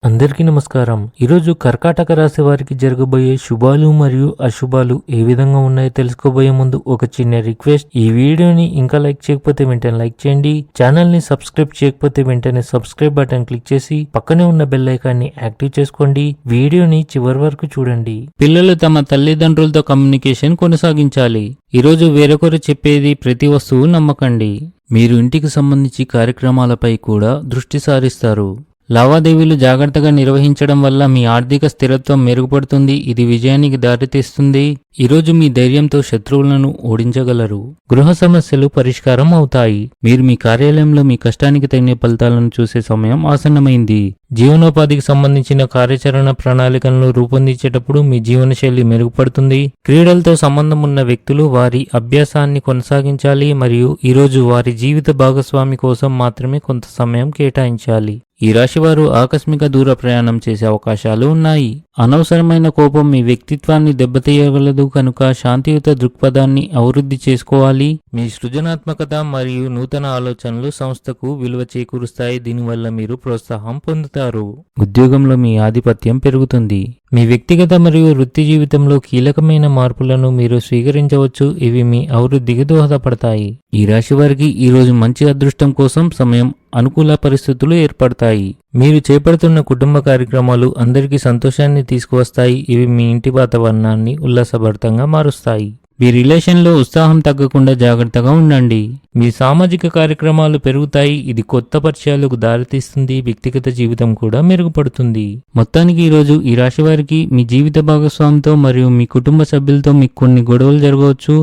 అందరికీ నమస్కారం. ఈరోజు కర్కాటక రాశి వారికి జరగబోయే శుభాలు మరియు అశుభాలు ఏ విధంగా ఉన్నాయో తెలుసుకోబోయే ముందు ఒక చిన్న రిక్వెస్ట్. ఈ వీడియోని ఇంకా లైక్ చేయకపోతే వెంటనే లైక్ చేయండి. ఛానల్ ని సబ్స్క్రైబ్ చేయకపోతే వెంటనే సబ్స్క్రైబ్ బటన్ క్లిక్ చేసి పక్కనే ఉన్న బెల్ ఐకాన్ ని యాక్టివ్ చేసుకోండి. వీడియోని చివరి వరకు చూడండి. పిల్లలు తమ తల్లిదండ్రులతో కమ్యూనికేషన్ కొనసాగించాలి. ఈరోజు వేరొకరు చెప్పేది ప్రతి వస్తువు నమ్మకండి. మీరు ఇంటికి సంబంధించి కార్యక్రమాలపై కూడా దృష్టి సారిస్తారు. లావాదేవీలు జాగ్రత్తగా నిర్వహించడం వల్ల మీ ఆర్థిక స్థిరత్వం మెరుగుపడుతుంది. ఇది విజయానికి దారితీస్తుంది. ఈరోజు మీ ధైర్యంతో శత్రువులను ఓడించగలరు. గృహ సమస్యలు పరిష్కారం అవుతాయి. మీరు మీ కార్యాలయంలో మీ కష్టానికి తగిన ఫలితాలను చూసే సమయం ఆసన్నమైంది. జీవనోపాధికి సంబంధించిన కార్యాచరణ ప్రణాళికలను రూపొందించేటప్పుడు మీ జీవనశైలి మెరుగుపడుతుంది. క్రీడలతో సంబంధం ఉన్న వ్యక్తులు వారి అభ్యాసాన్ని కొనసాగించాలి మరియు ఈరోజు వారి జీవిత భాగస్వామి కోసం మాత్రమే కొంత సమయం కేటాయించాలి. ఈ రాశివారు ఆకస్మిక దూర ప్రయాణం చేసే అవకాశాలు ఉన్నాయి. అనవసరమైన కోపం మీ వ్యక్తిత్వాన్ని దెబ్బతీయగలదు కనుక శాంతియుత దృక్పథాన్ని అభివృద్ధి చేసుకోవాలి. మీ సృజనాత్మకత మరియు నూతన ఆలోచనలు సంస్థకు విలువ చేకూరుస్తాయి. దీనివల్ల మీరు ప్రోత్సాహం పొందుతారు. ఉద్యోగంలో మీ ఆధిపత్యం పెరుగుతుంది. మీ వ్యక్తిగత మరియు వృత్తి జీవితంలో కీలకమైన మార్పులను మీరు స్వీకరించవచ్చు. ఇవి మీ అభివృద్ధికి దోహదపడతాయి. ఈ రాశి వారికి ఈరోజు మంచి అదృష్టం కోసం సమయం అనుకూల పరిస్థితులు ఏర్పడతాయి. మీరు చేపడుతున్న కుటుంబ కార్యక్రమాలు అందరికీ సంతోషాన్ని తీసుకువస్తాయి. ఇవి మీ ఇంటి వాతావరణాన్ని ఉల్లాసభరితంగా మారుస్తాయి. మీ రిలేషన్లో ఉత్సాహం తగ్గకుండా జాగ్రత్తగా ఉండండి. మీ సామాజిక కార్యక్రమాలు పెరుగుతాయి. ఇది కొత్త పరిచయాలకు దారితీస్తుంది. వ్యక్తిగత జీవితం కూడా మెరుగుపడుతుంది. మొత్తానికి ఈరోజు ఈ రాశి వారికి మీ జీవిత భాగస్వామితో మరియు మీ కుటుంబ సభ్యులతో మీకు కొన్ని గొడవలు జరగవచ్చు.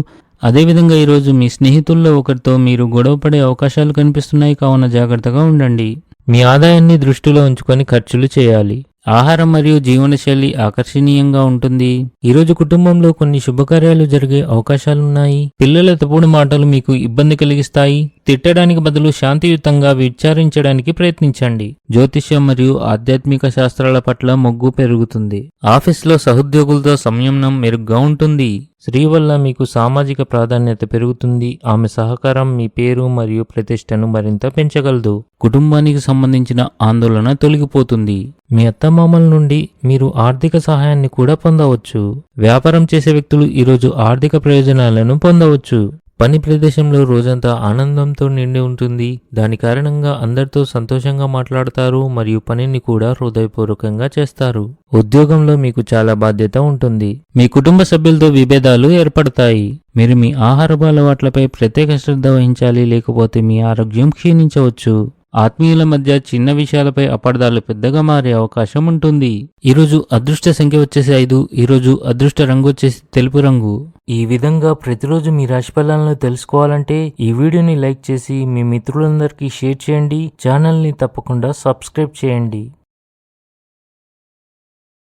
అదేవిధంగా ఈరోజు మీ స్నేహితుల్లో ఒకరితో మీరు గొడవపడే అవకాశాలు కనిపిస్తున్నాయి. కావున జాగ్రత్తగా ఉండండి. మీ ఆదాయాన్ని దృష్టిలో ఉంచుకొని ఖర్చులు చేయాలి. ఆహారం మరియు జీవనశైలి ఆకర్షణీయంగా ఉంటుంది. ఈరోజు కుటుంబంలో కొన్ని శుభకార్యాలు జరిగే అవకాశాలున్నాయి. పిల్లల తప్పుడు మాటలు మీకు ఇబ్బంది కలిగిస్తాయి. తిట్టడానికి బదులు శాంతియుతంగా విచారించడానికి ప్రయత్నించండి. జ్యోతిష్యం మరియు ఆధ్యాత్మిక శాస్త్రాల పట్ల మొగ్గు పెరుగుతుంది. ఆఫీస్లో సహోద్యోగులతో సంయమనం మెరుగ్గా ఉంటుంది. స్త్రీ వల్ల మీకు సామాజిక ప్రాధాన్యత పెరుగుతుంది. ఆమె సహకారం మీ పేరు మరియు ప్రతిష్టను మరింత పెంచగలదు. కుటుంబానికి సంబంధించిన ఆందోళన తొలగిపోతుంది. మీ అత్తమామల నుండి మీరు ఆర్థిక సహాయాన్ని కూడా పొందవచ్చు. వ్యాపారం చేసే వ్యక్తులు ఈరోజు ఆర్థిక ప్రయోజనాలను పొందవచ్చు. పని ప్రదేశంలో రోజంతా ఆనందంతో నిండి ఉంటుంది. దాని కారణంగా అందరితో సంతోషంగా మాట్లాడతారు మరియు పనిని కూడా హృదయపూర్వకంగా చేస్తారు. ఉద్యోగంలో మీకు చాలా బాధ్యత ఉంటుంది. మీ కుటుంబ సభ్యులతో విభేదాలు ఏర్పడతాయి. మీరు మీ ఆహారపు అలవాట్లపై ప్రత్యేక శ్రద్ధ వహించాలి, లేకపోతే మీ ఆరోగ్యం క్షీణించవచ్చు. ఆత్మీయుల మధ్య చిన్న విషయాలపై అపార్థాలు పెద్దగా మారే అవకాశం ఉంటుంది. ఈరోజు అదృష్ట సంఖ్య వచ్చేసి 5. ఈరోజు అదృష్ట రంగు వచ్చేసి తెలుపు రంగు. ఈ విధంగా ప్రతిరోజు మీ రాశి ఫలాలను తెలుసుకోవాలంటే ఈ వీడియోని లైక్ చేసి మీ మిత్రులందరికీ షేర్ చేయండి. ఛానల్ని తప్పకుండా సబ్స్క్రైబ్ చేయండి.